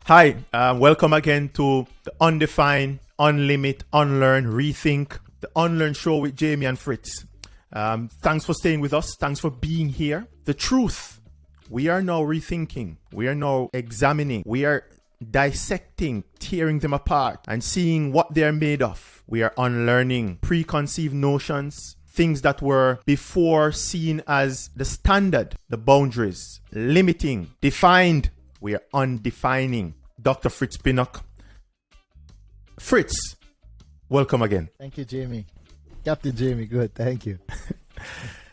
Hi, welcome again to the Undefine, Unlimit, Unlearn, Rethink, the Unlearn Show with Jamie and Fritz. Thanks for staying with us. Thanks for being here. The truth, we are now rethinking. We are now examining. We are dissecting, tearing them apart and seeing what they're made of. We are unlearning preconceived notions, things that were before seen as the standard, the boundaries, limiting, defined. We are undefining. Dr. Fritz Pinnock. Fritz, welcome again. Thank you, Jamie. Captain Jamie, good. Thank you.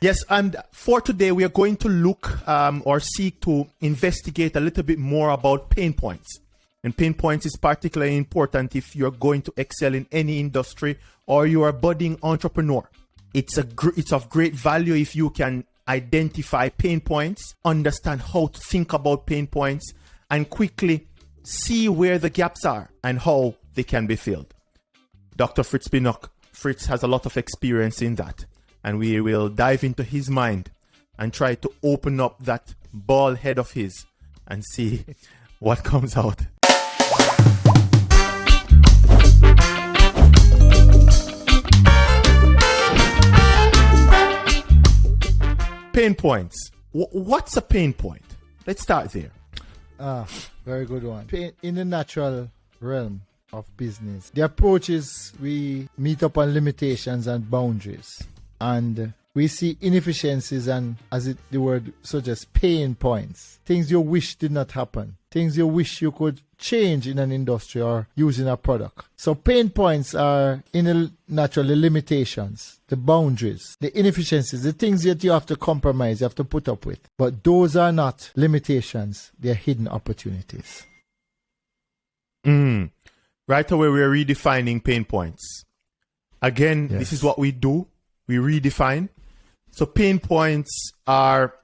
Yes, and for today, we are going to look or seek to investigate a little bit more about pain points. And pain points is particularly important if you're going to excel in any industry or you are a budding entrepreneur. It's of great value if you can identify pain points, understand how to think about pain points, and quickly see where the gaps are and how they can be filled. Dr. Fritz Pinnock. Fritz has a lot of experience in that, and we will dive into his mind and try to open up that bald head of his and see what comes out. Pain points. What's a pain point? Let's start there. Very good one. In the natural realm of business, the approach is we meet up on limitations and boundaries, and we see inefficiencies and, as the word suggests, pain points. Things you wish did not happen. Things you wish you could change in an industry or using a product. So pain points are naturally limitations, the boundaries, the inefficiencies, the things that you have to compromise, you have to put up with. But those are not limitations, they're hidden opportunities. Right away, we're redefining pain points. Again, yes. This is what we do. We redefine. So pain points are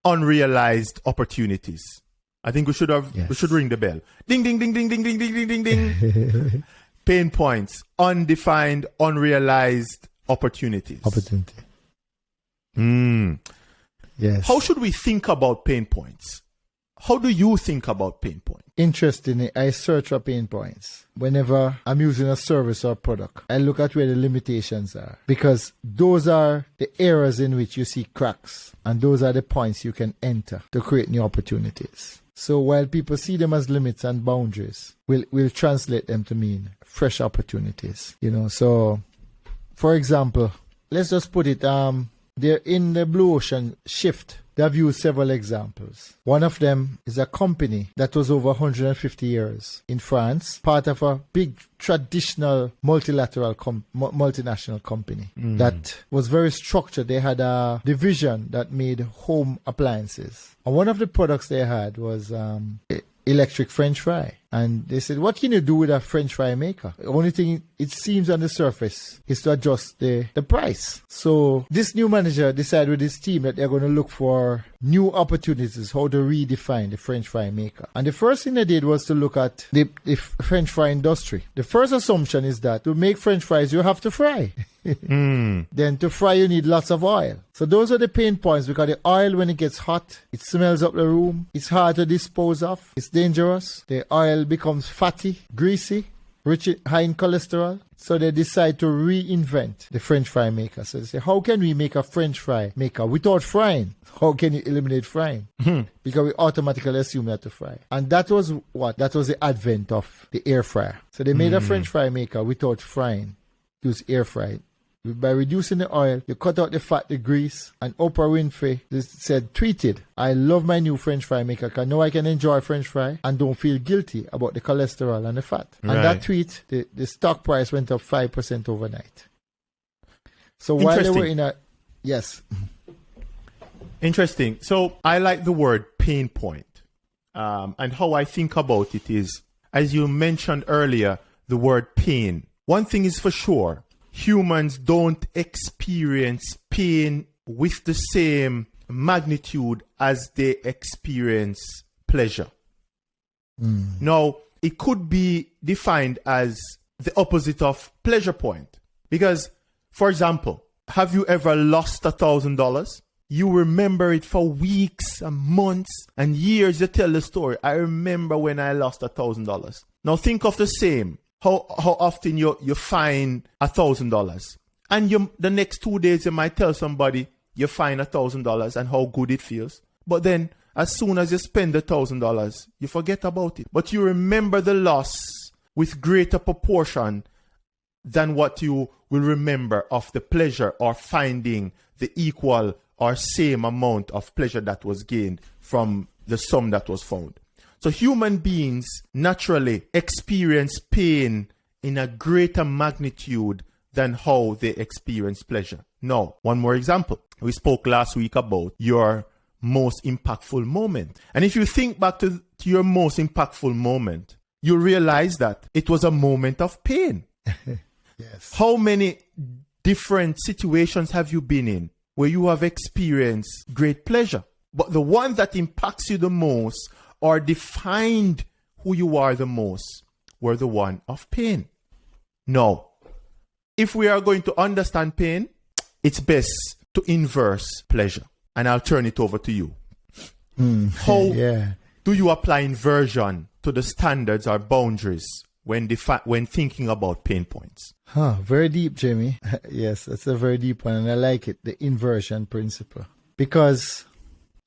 unrealized opportunities. I think we should ring the bell. Ding, ding, ding, ding, ding, ding, ding, ding, ding, ding. Pain points, undefined, unrealized opportunities. Yes. How should we think about pain points? How do you think about pain points? Interestingly, I search for pain points. Whenever I'm using a service or product, I look at where the limitations are, because those are the areas in which you see cracks, and those are the points you can enter to create new opportunities. So while people see them as limits and boundaries, we'll translate them to mean fresh opportunities. So for example, let's just put it, they're in the blue ocean shift. They've used several examples. One of them is a company that was over 150 years in France, part of a big traditional multilateral multinational company that was very structured. They had a division that made home appliances. And one of the products they had was electric French fry. And they said, what can you do with a French fry maker? The only thing it seems on the surface is to adjust the price. So this new manager decided with his team that they're going to look for new opportunities, how to redefine the French fry maker. And the first thing they did was to look at the French fry industry. The first assumption is that to make French fries, you have to fry. Then to fry, you need lots of oil. So those are the pain points, because the oil, when it gets hot, it smells up the room. It's hard to dispose of. It's dangerous. The oil becomes fatty, greasy, high in cholesterol. So they decide to reinvent the French fry maker. So they say, how can we make a French fry maker without frying? How can you eliminate frying? Because we automatically assume that to fry. And that was what? That was the advent of the air fryer. So they made a French fry maker without frying. Use air fry. By reducing the oil, you cut out the fat, the grease. And Oprah Winfrey tweeted, I love my new French fry maker because now I can enjoy French fry and don't feel guilty about the cholesterol and the fat. Right. And that tweet, the stock price went up 5% overnight. So while they were in a... Yes. Interesting. So I like the word pain point. And how I think about it is, as you mentioned earlier, the word pain. One thing is for sure. Humans don't experience pain with the same magnitude as they experience pleasure. Now, it could be defined as the opposite of pleasure point. Because, for example, have you ever lost $1,000? you remember it for weeks and months and years. You tell the story. I remember when I lost $1,000. Now think of the same. How often you find $1,000, and the next 2 days you might tell somebody you find $1,000 and how good it feels. But then as soon as you spend $1,000, you forget about it. But you remember the loss with greater proportion than what you will remember of the pleasure or finding the equal or same amount of pleasure that was gained from the sum that was found. So human beings naturally experience pain in a greater magnitude than how they experience pleasure. Now, one more example. We spoke last week about your most impactful moment. And if you think back to your most impactful moment, you realize that it was a moment of pain. Yes. How many different situations have you been in where you have experienced great pleasure? But the one that impacts you the most or defined who you are the most were the one of pain. Now, if we are going to understand pain, it's best to inverse pleasure. And I'll turn it over to you. How do you apply inversion to the standards or boundaries when thinking about pain points? Very deep, Jamie. Yes, that's a very deep one, and I like it, the inversion principle. Because,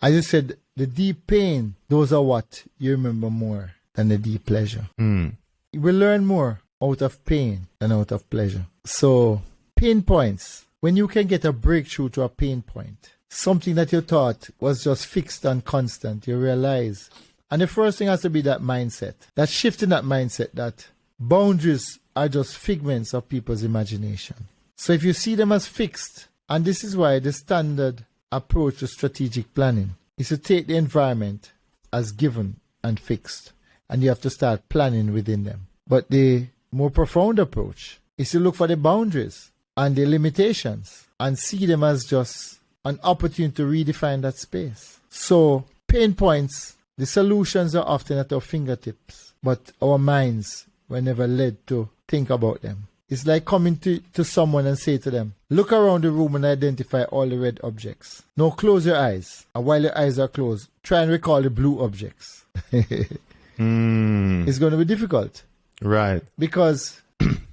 as you said, the deep pain, those are what you remember more than the deep pleasure. We learn more out of pain than out of pleasure. So, pain points. When you can get a breakthrough to a pain point, something that you thought was just fixed and constant, you realize. And the first thing has to be that mindset. That shift in that mindset that boundaries are just figments of people's imagination. So if you see them as fixed, and this is why the standard approach to strategic planning is to take the environment as given and fixed, and you have to start planning within them. But the more profound approach is to look for the boundaries and the limitations and see them as just an opportunity to redefine that space. So pain points, the solutions are often at our fingertips, but our minds were never led to think about them. It's like coming to someone and say to them, look around the room and identify all the red objects. Now close your eyes, and while your eyes are closed, try and recall the blue objects. It's going to be difficult. Right. Because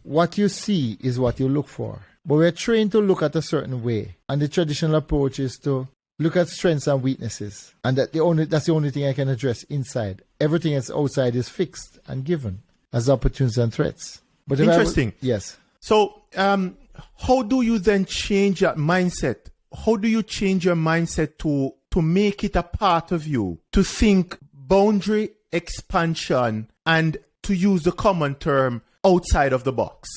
what you see is what you look for. But we're trained to look at a certain way. And the traditional approach is to look at strengths and weaknesses. And that's the only thing I can address inside. Everything else outside is fixed and given as opportunities and threats. But interesting. Yes. So, how do you then change that mindset? How do you change your mindset to make it a part of you, to think boundary expansion and to use the common term outside of the box?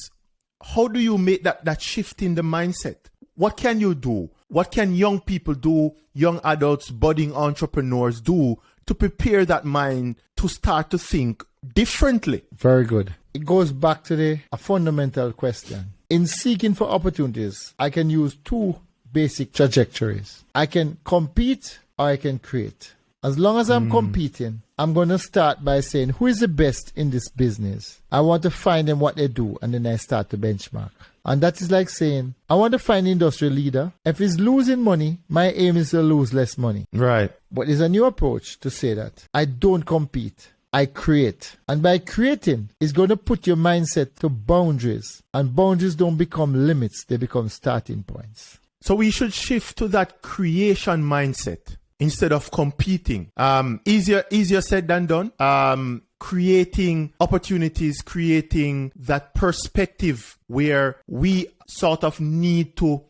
How do you make that shift in the mindset? What can you do? What can young people do, young adults, budding entrepreneurs do to prepare that mind to start to think differently? Very good. It goes back to a fundamental question. In seeking for opportunities, I can use two basic trajectories. I can compete or I can create. As long as I'm competing, I'm going to start by saying, who is the best in this business? I want to find them what they do, and then I start to benchmark. And that is like saying, I want to find an industry leader. If he's losing money, my aim is to lose less money. Right. But there's a new approach to say that. I don't compete. I create. And by creating, it's going to put your mindset to boundaries. And boundaries don't become limits. They become starting points. So we should shift to that creation mindset instead of competing. Easier said than done. Creating opportunities, creating that perspective where we sort of need to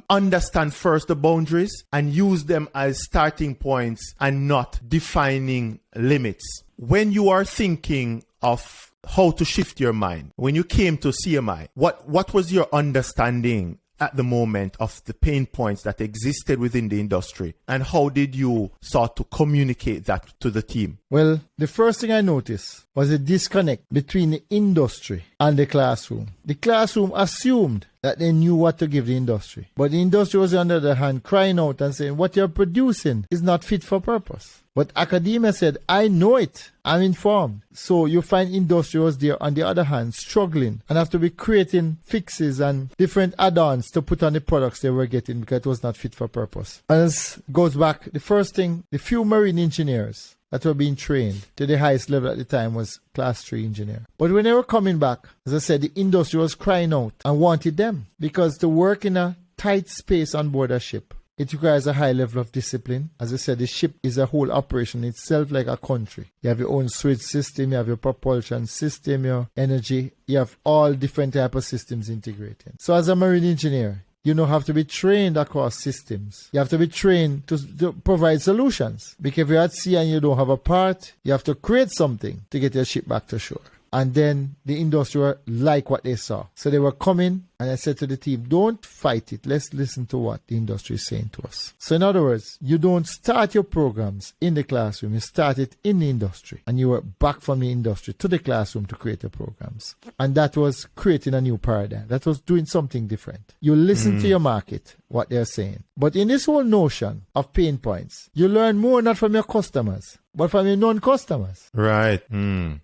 understand first the boundaries and use them as starting points and not defining limits. When you are thinking of how to shift your mind, when you came to CMI, what was your understanding at the moment of the pain points that existed within the industry, and how did you start to communicate that to the team? Well, the first thing I noticed was a disconnect between the industry and the classroom. The classroom assumed that they knew what to give the industry. But the industry was, on the other hand, crying out and saying, what you're producing is not fit for purpose. But academia said, I know it. I'm informed. So you find industry was there, on the other hand, struggling and have to be creating fixes and different add-ons to put on the products they were getting because it was not fit for purpose. And this goes back, the first thing, the few marine engineers that were being trained to the highest level at the time was class 3 engineer. But when they were coming back, as I said, the industry was crying out and wanted them because to work in a tight space on board a ship, it requires a high level of discipline. As I said, the ship is a whole operation itself, like a country. You have your own switch system, you have your propulsion system, your energy. You have all different type of systems integrated. So as a marine engineer, you don't have to be trained across systems. You have to be trained to provide solutions. Because if you're at sea and you don't have a part, you have to create something to get your ship back to shore. And then the industry were like what they saw. So they were coming, and I said to the team, don't fight it. Let's listen to what the industry is saying to us. So in other words, you don't start your programs in the classroom. You start it in the industry. And you work back from the industry to the classroom to create your programs. And that was creating a new paradigm. That was doing something different. You listen to your market, what they're saying. But in this whole notion of pain points, you learn more not from your customers, but from your non-customers. Right.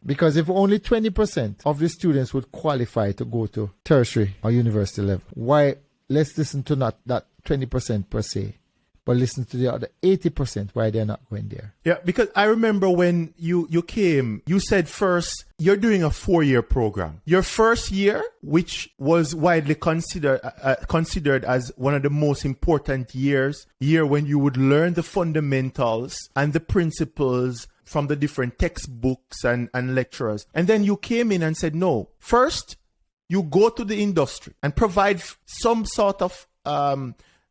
Because if only 20% of the students would qualify to go to tertiary or university level, why? Let's listen to not that 20% per se, but listen to the other 80% why they're not going there. Yeah, because I remember when you came, you said first you're doing a 4-year program. Your first year, which was widely considered as one of the most important year when you would learn the fundamentals and the principles from the different textbooks and lecturers. And then you came in and said, no, first you go to the industry and provide some sort of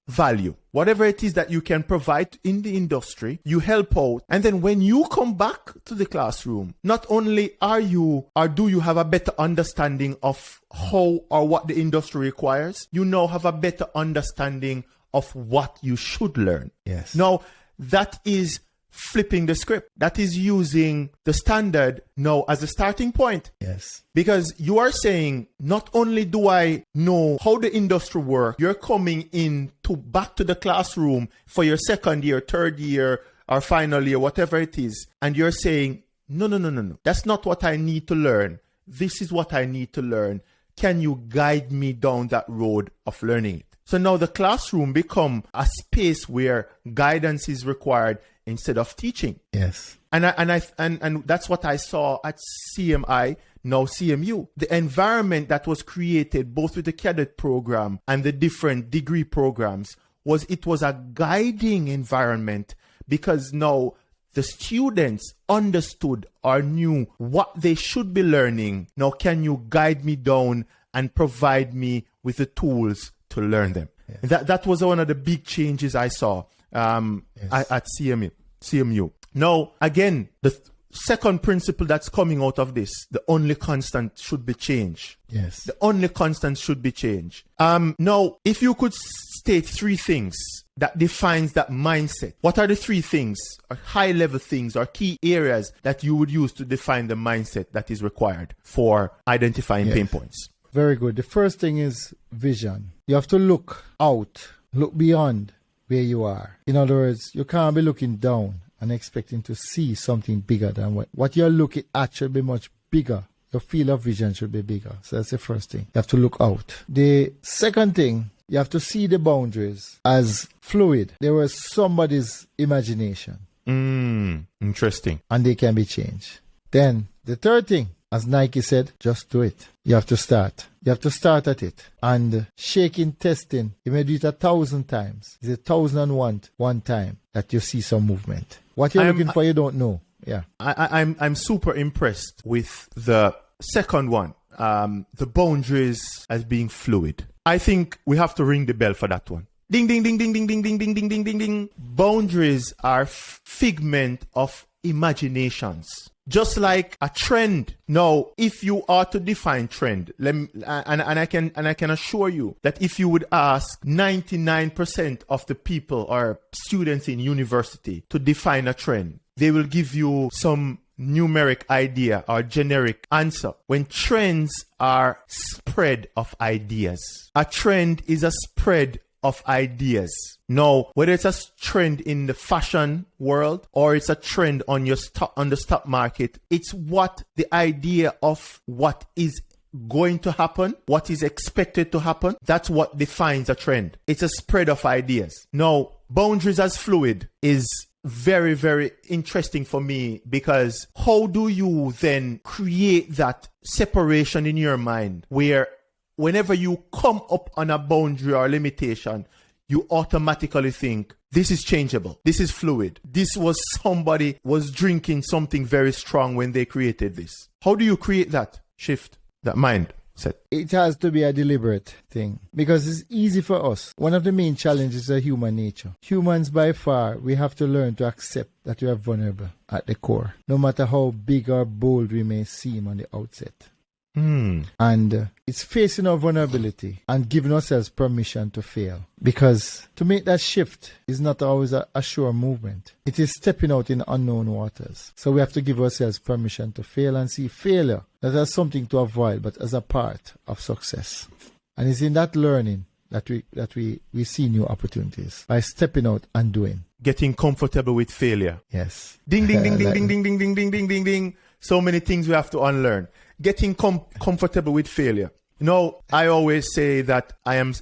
value. Whatever it is that you can provide in the industry, you help out. And then when you come back to the classroom, not only do you have a better understanding of how or what the industry requires, you now have a better understanding of what you should learn. Yes. Now, that is flipping the script. That is using the standard now as a starting point. Yes. Because you are saying, not only do I know how the industry works, you're coming in back to the classroom for your second year, third year, or final year, whatever it is. And you're saying, no. That's not what I need to learn. This is what I need to learn. Can you guide me down that road of learning it? So now the classroom become a space where guidance is required instead of teaching. Yes. And that's what I saw at CMI, now CMU. The environment that was created both with the cadet program and the different degree programs was a guiding environment, because now the students understood or knew what they should be learning. Now can you guide me down and provide me with the tools to learn them? Yes. That was one of the big changes I saw at CMU. Now, again, the second principle that's coming out of this, the only constant should be change. Yes. The only constant should be change. Now, if you could state 3 things that defines that mindset, what are the 3 things, or high-level things, or key areas that you would use to define the mindset that is required for identifying pain points? Very good. The first thing is vision. You have to look out, look beyond where you are. In other words, you can't be looking down and expecting to see something bigger than what you're looking at should be much bigger. Your field of vision should be bigger. So that's the first thing. You have to look out. The second thing, you have to see the boundaries as fluid. They were somebody's imagination. Interesting. And they can be changed. Then the third thing, as Nike said, just do it. You have to start. You have to start at it. And shaking, testing, you may do it 1,000 times. It's 1,001 time that you see some movement. What you're looking for, you don't know. Yeah. I'm super impressed with the second one, the boundaries as being fluid. I think we have to ring the bell for that one. Ding, ding, ding, ding, ding, ding, ding, ding, ding, ding, ding, ding. Boundaries are figment of imaginations. Just like a trend. Now, if you are to define trend, I can assure you that if you would ask 99% of the people or students in university to define a trend, they will give you some numeric idea or generic answer. When trends are spread of ideas. A trend is a spread of ideas. Now, whether it's a trend in the fashion world or it's a trend on the stock market, it's what the idea of what is going to happen, what is expected to happen. That's what defines a trend. It's a spread of ideas. Now, boundaries as fluid is very, very interesting for me, because how do you then create that separation in your mind where whenever you come up on a boundary or limitation, you automatically think, this is changeable, this is fluid, this was somebody was drinking something very strong when they created this. How do you create that shift, that mindset? It has to be a deliberate thing, because it's easy for us. One of the main challenges is human nature. Humans, by far, we have to learn to accept that we are vulnerable at the core, no matter how big or bold we may seem on the outset. And it's facing our vulnerability and giving ourselves permission to fail. Because to make that shift is not always a sure movement. It is stepping out in unknown waters. So we have to give ourselves permission to fail and see failure not as something to avoid, but as a part of success. And it's in that learning that we see new opportunities by stepping out and doing. Getting comfortable with failure. Yes. Ding, ding, ding, ding, ding, ding, ding, ding, ding, ding, ding, ding. So many things we have to unlearn. Getting comfortable with failure. You know, I always say that I am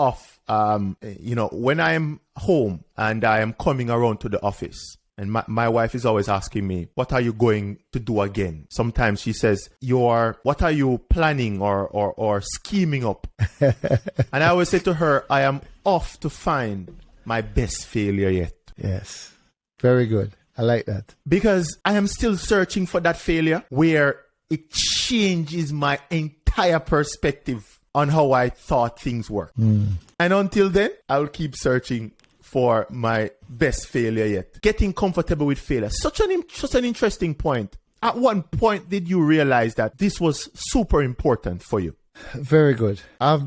off. When I am home and I am coming around to the office, and my wife is always asking me, what are you going to do again? Sometimes she says, what are you planning or scheming up? And I always say to her, I am off to find my best failure yet. Yes. Very good. I like that. Because I am still searching for that failure where it changes my entire perspective on how I thought things work. And until then, I'll keep searching for my best failure yet. Getting comfortable with failure. Such an interesting point. At one point, did you realize that this was super important for you? Very good. I've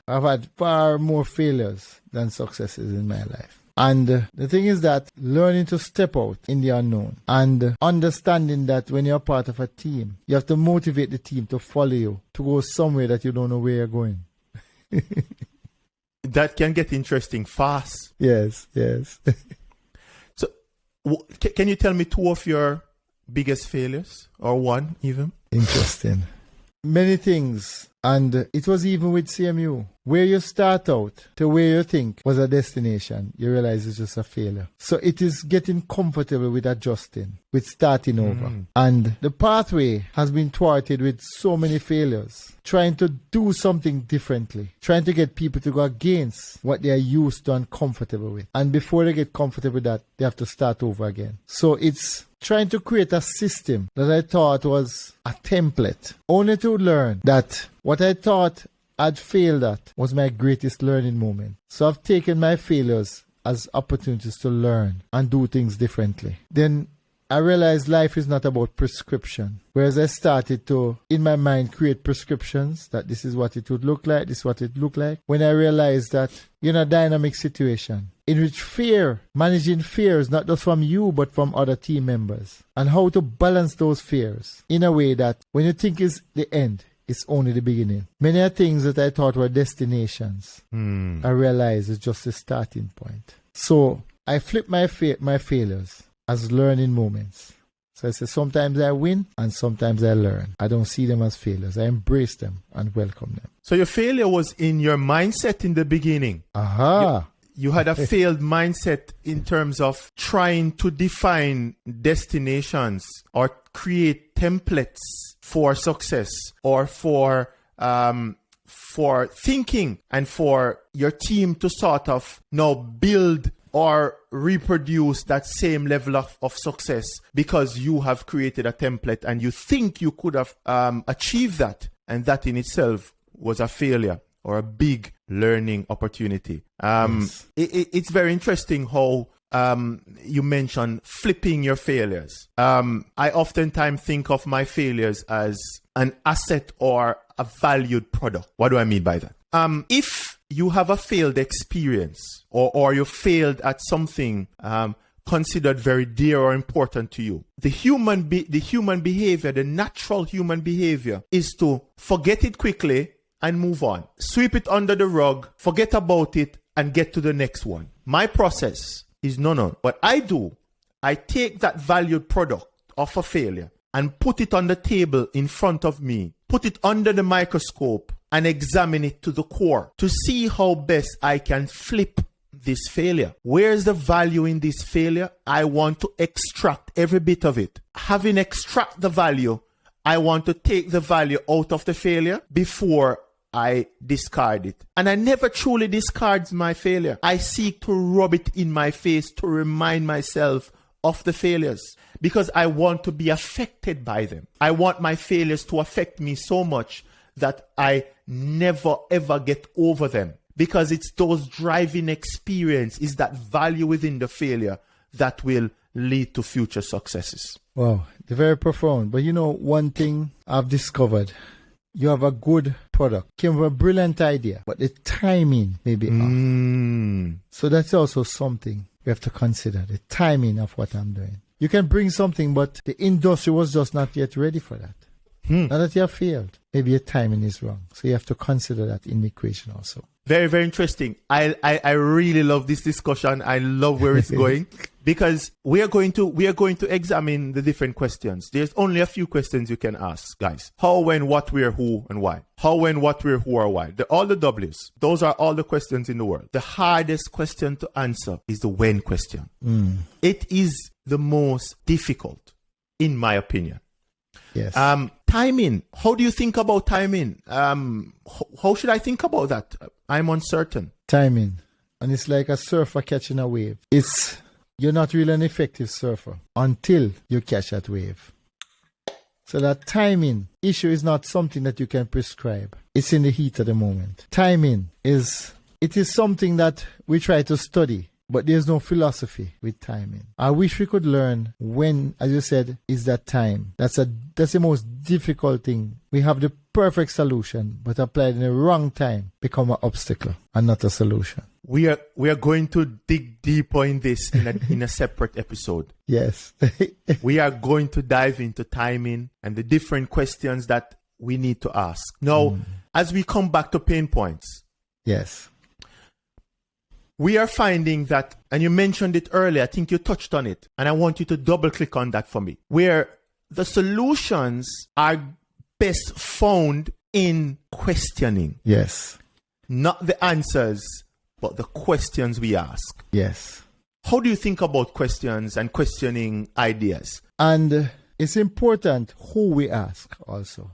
had far more failures than successes in my life. And the thing is that learning to step out in the unknown and understanding that when you're part of a team, you have to motivate the team to follow you, to go somewhere that you don't know where you're going. That can get interesting fast. Yes. So can you tell me two of your biggest failures, or one even? Interesting. Many things. And it was even with CMU. Where you start out to where you think was a destination, you realize it's just a failure. So it is getting comfortable with adjusting, with starting over. And the pathway has been thwarted with so many failures. Trying to do something differently. Trying to get people to go against what they are used to and comfortable with. And before they get comfortable with that, they have to start over again. So it's trying to create a system that I thought was a template, only to learn that what I thought I'd failed at was my greatest learning moment. So I've taken my failures as opportunities to learn and do things differently. Then I realized life is not about prescription. Whereas I started to, in my mind, create prescriptions that this is what it would look like, this is what it looked like. When I realized that you're in a dynamic situation in which managing fears, not just from you, but from other team members. And how to balance those fears in a way that when you think is the end, it's only the beginning. Many things that I thought were destinations, I realized it's just a starting point. So I flip my failures as learning moments. So I say sometimes I win and sometimes I learn. I don't see them as failures. I embrace them and welcome them. So your failure was in your mindset in the beginning. Aha. You had a failed mindset in terms of trying to define destinations or create templates for success or for thinking and for your team to sort of now build or reproduce that same level of success because you have created a template and you think you could have achieved that, and that in itself was a failure or a big learning opportunity. Yes. It's very interesting how you mentioned flipping your failures. I oftentimes think of my failures as an asset or a valued product. What do I mean by that? If you have a failed experience or you failed at something considered very dear or important to you. The human behavior, the natural human behavior, is to forget it quickly and move on. Sweep it under the rug, forget about it, and get to the next one. My process is no. What I do, I take that valued product of a failure and put it on the table in front of me, put it under the microscope, and examine it to the core to see how best I can flip this failure. Where's the value in this failure? I want to extract every bit of it. Having extract the value, I want to take the value out of the failure before I discard it. And I never truly discard my failure. I seek to rub it in my face to remind myself of the failures because I want to be affected by them. I want my failures to affect me so much that I never ever get over them, because it's those driving experience, is that value within the failure that will lead to future successes. Wow, they're very profound. But you know, one thing I've discovered, you have a good product, came with a brilliant idea, but the timing may be off. So that's also something we have to consider, the timing of what I'm doing. You can bring something, but the industry was just not yet ready for that. Now that you have failed, maybe your timing is wrong. So you have to consider that in the equation also. Very, very interesting. I really love this discussion. I love where it's going, because we are going to examine the different questions. There's only a few questions you can ask, guys. How, when, what, where, who, and why. How, when, what, where, who, or why. All the W's. Those are all the questions in the world. The hardest question to answer is the when question. It is the most difficult, in my opinion. Yes. Timing. How do you think about timing? How should I think about that? I'm uncertain. Timing. And it's like a surfer catching a wave. You're not really an effective surfer until you catch that wave. So that timing issue is not something that you can prescribe. It's in the heat of the moment. Timing is something that we try to study, but there's no philosophy with timing. I wish we could learn when, as you said, is that time. That's the most difficult thing. We have the perfect solution, but applied in the wrong time, become an obstacle and not a solution. We are going to dig deeper in this in a separate episode. Yes. We are going to dive into timing and the different questions that we need to ask. Now, as we come back to pain points. Yes. We are finding that, and you mentioned it earlier, I think you touched on it, and I want you to double click on that for me, where the solutions are best found in questioning. Yes. Not the answers, but the questions we ask. Yes. How do you think about questions and questioning ideas? And it's important who we ask also.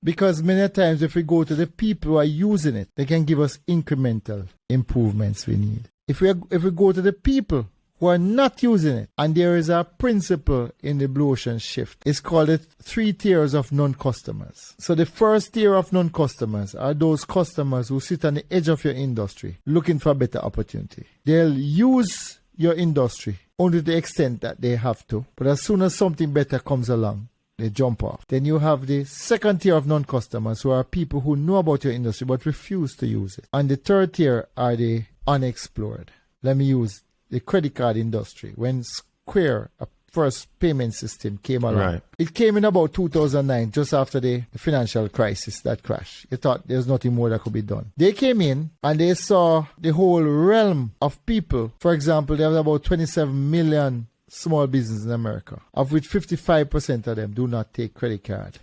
Because many times if we go to the people who are using it, they can give us incremental improvements we need. If we go to the people who are not using it, and there is a principle in the Blue Ocean Shift, it's called the 3 tiers of non-customers. So the first tier of non-customers are those customers who sit on the edge of your industry looking for a better opportunity. They'll use your industry only to the extent that they have to, but as soon as something better comes along, they jump off. Then you have the second tier of non-customers, who are people who know about your industry but refuse to use it. And the third tier are the unexplored. Let me use the credit card industry. When Square, a first payment system, came along, it came in about 2009, just after the financial crisis that crashed. You thought there's nothing more that could be done. They came in and they saw the whole realm of people. For example, there was about 27 million small businesses in America, of which 55% of them do not take credit card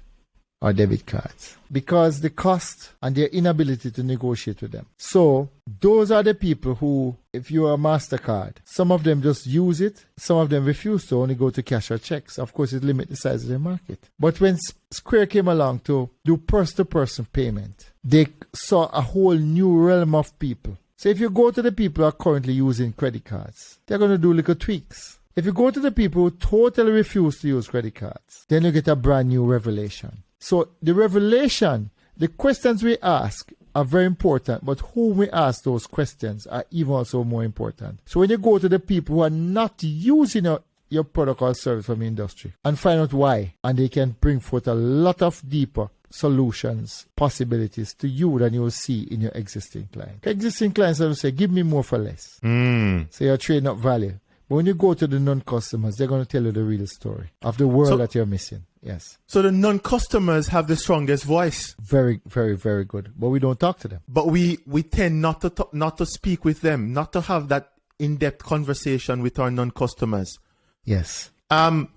or debit cards because the cost and their inability to negotiate with them. So those are the people who, if you are a MasterCard, some of them just use it, some of them refuse to, only go to cash or checks. Of course, it limits the size of the market. But when Square came along to do person-to-person payment, they saw a whole new realm of people. So if you go to the people who are currently using credit cards, they're going to do little tweaks. If you go to the people who totally refuse to use credit cards, then you get a brand new revelation. So the revelation, the questions we ask are very important, but who we ask those questions are even also more important. So when you go to the people who are not using your product or service from the industry and find out why, and they can bring forth a lot of deeper solutions, possibilities to you than you will see in your existing client. Existing clients will say, give me more for less. So you're trading up value. But when you go to the non-customers, they're going to tell you the real story of the world that you're missing. Yes. So the non-customers have the strongest voice. Very, very, very good. But we don't talk to them. But we tend not to speak with them, not to have that in-depth conversation with our non-customers. Yes.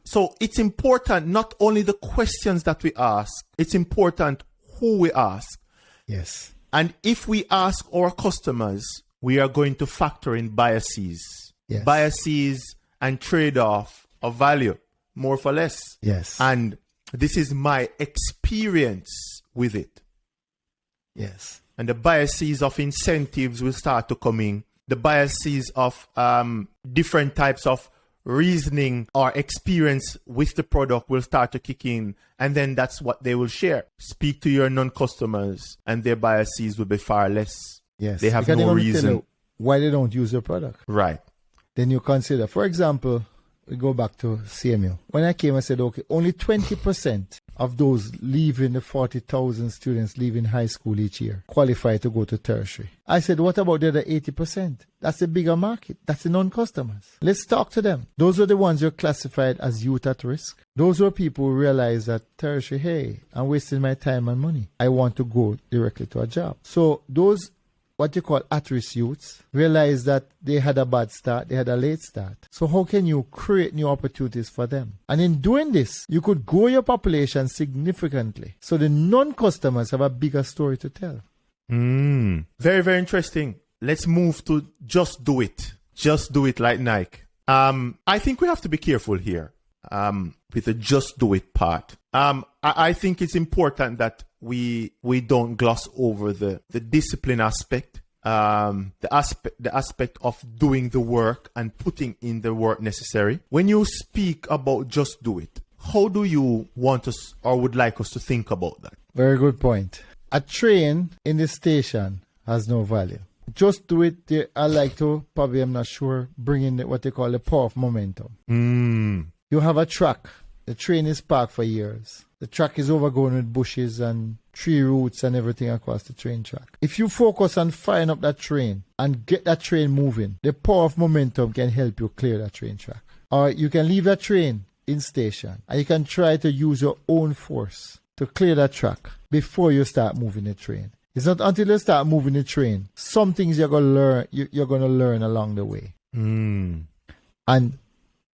So it's important not only the questions that we ask, it's important who we ask. Yes. And if we ask our customers, we are going to factor in biases. Yes. Biases and trade-off of value, more for less. Yes. And this is my experience with it. Yes. And the biases of incentives will start to come in. The biases of different types of reasoning or experience with the product will start to kick in. And then that's what they will share. Speak to your non-customers and their biases will be far less. Yes. They have Because no they reason. tell you why they don't use your product. Right. Then you consider, for example, we go back to CMU. When I came, I said, okay, only 20% of those leaving, the 40,000 students leaving high school each year, qualify to go to tertiary. I said, what about the other 80%? That's the bigger market. That's the non-customers. Let's talk to them. Those are the ones who are classified as youth at risk. Those are people who realize that tertiary, hey, I'm wasting my time and money. I want to go directly to a job. So those what you call at-risk youths realize that they had a bad start, they had a late start. So how can you create new opportunities for them? And in doing this, you could grow your population significantly. So the non-customers have a bigger story to tell. Very, very interesting. Let's move to just do it. Just do it like Nike. I think we have to be careful here with the just do it part. I think it's important that we don't gloss over the discipline aspect, the aspect of doing the work and putting in the work necessary. When you speak about just do it, how do you want us or would like us to think about that? Very good point. A train in the station has no value. Just do it. I like to, probably I'm not sure, bring in what they call the power of momentum. You have a track. The train is parked for years. The track is overgrown with bushes and tree roots and everything across the train track. If you focus on firing up that train and get that train moving, the power of momentum can help you clear that train track. Or you can leave that train in station and you can try to use your own force to clear that track before you start moving the train. It's not until you start moving the train, some things you're going to learn along the way. And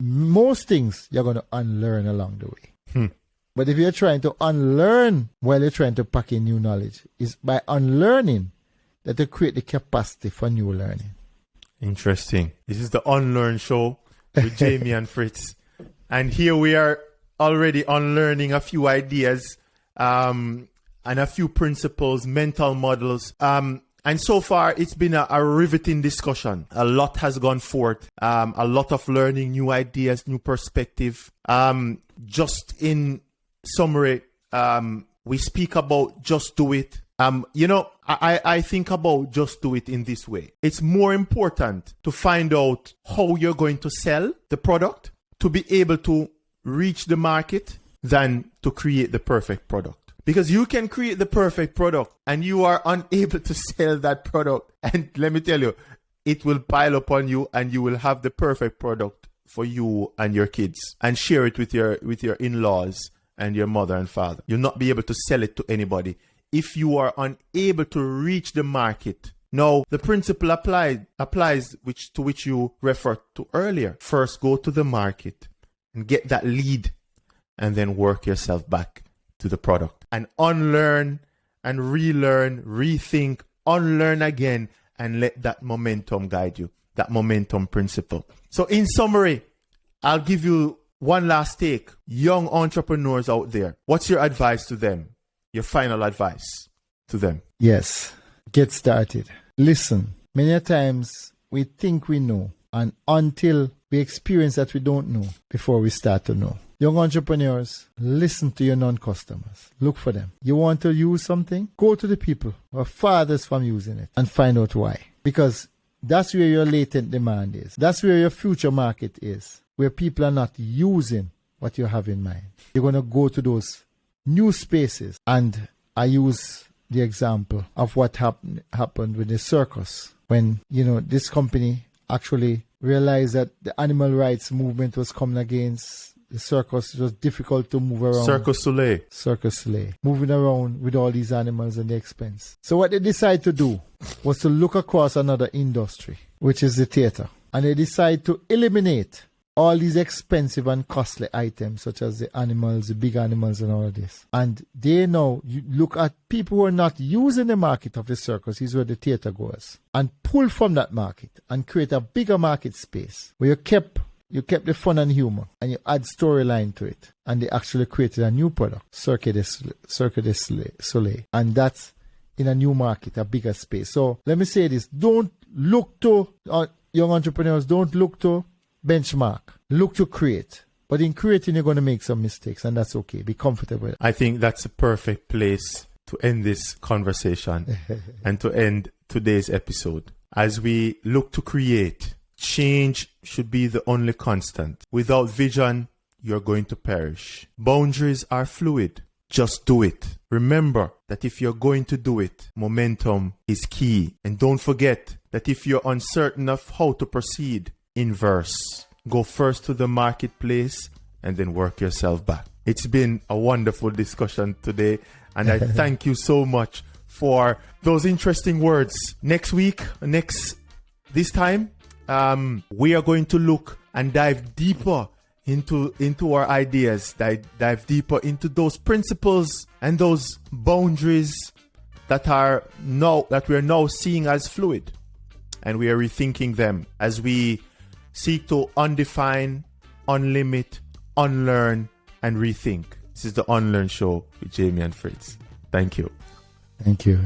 most things you're going to unlearn along the way. But if you're trying to unlearn while you're trying to pack in new knowledge, it's by unlearning that you create the capacity for new learning. Interesting. This is the Unlearn Show with Jamie and Fritz. And here we are already unlearning a few ideas and a few principles, mental models. And so far, it's been a riveting discussion. A lot has gone forth. A lot of learning, new ideas, new perspective. Just in summary, we speak about just do it. I think about just do it in this way. It's more important to find out how you're going to sell the product to be able to reach the market than to create the perfect product. Because you can create the perfect product and you are unable to sell that product. And let me tell you, it will pile upon you and you will have the perfect product for you and your kids and share it with your in-laws and your mother and father. You'll not be able to sell it to anybody if you are unable to reach the market. Now, the principle applies to which you referred to earlier. First, go to the market and get that lead and then work yourself back to the product and unlearn and relearn, rethink, unlearn again, and let that momentum guide you, that momentum principle. So in summary, I'll give you one last take. Young entrepreneurs out there, what's your advice to them? Your final advice to them? Yes, get started. Listen, many times we think we know, and until we experience that we don't know before we start to know. Young entrepreneurs, listen to your non-customers. Look for them. You want to use something? Go to the people who are farthest from using it and find out why. Because that's where your latent demand is. That's where your future market is, where people are not using what you have in mind. You're going to go to those new spaces. And I use the example of what happened with the circus. When, this company actually realized that the animal rights movement was coming against the circus. It was difficult to move around. Cirque du Soleil. Moving around with all these animals and the expense. So what they decided to do was to look across another industry, which is the theater. And they decided to eliminate all these expensive and costly items, such as the animals, the big animals and all of this. And they now look at people who are not using the market of the circus, is where the theater goes, and pull from that market and create a bigger market space where you kept the fun and humor and you add storyline to it. And they actually created a new product, Cirque du Soleil. And that's in a new market, a bigger space. So let me say this, don't look to, young entrepreneurs, don't look to benchmark, look to create. But in creating, you're going to make some mistakes, and that's okay. Be comfortable. I think that's a perfect place to end this conversation and to end today's episode. As we look to create, change should be the only constant. Without vision, you're going to perish. Boundaries are fluid. Just do it. Remember that if you're going to do it, momentum is key. And don't forget that if you're uncertain of how to proceed, inverse. Go first to the marketplace and then work yourself back. It's been a wonderful discussion today, and I thank you so much for those interesting words. This time, we are going to look and dive deeper into our ideas, dive deeper into those principles and those boundaries that we're now seeing as fluid, and we are rethinking them as we seek to undefine, unlimit, unlearn, and rethink. This is the Unlearn Show with Jamie and Fritz. Thank you. Thank you.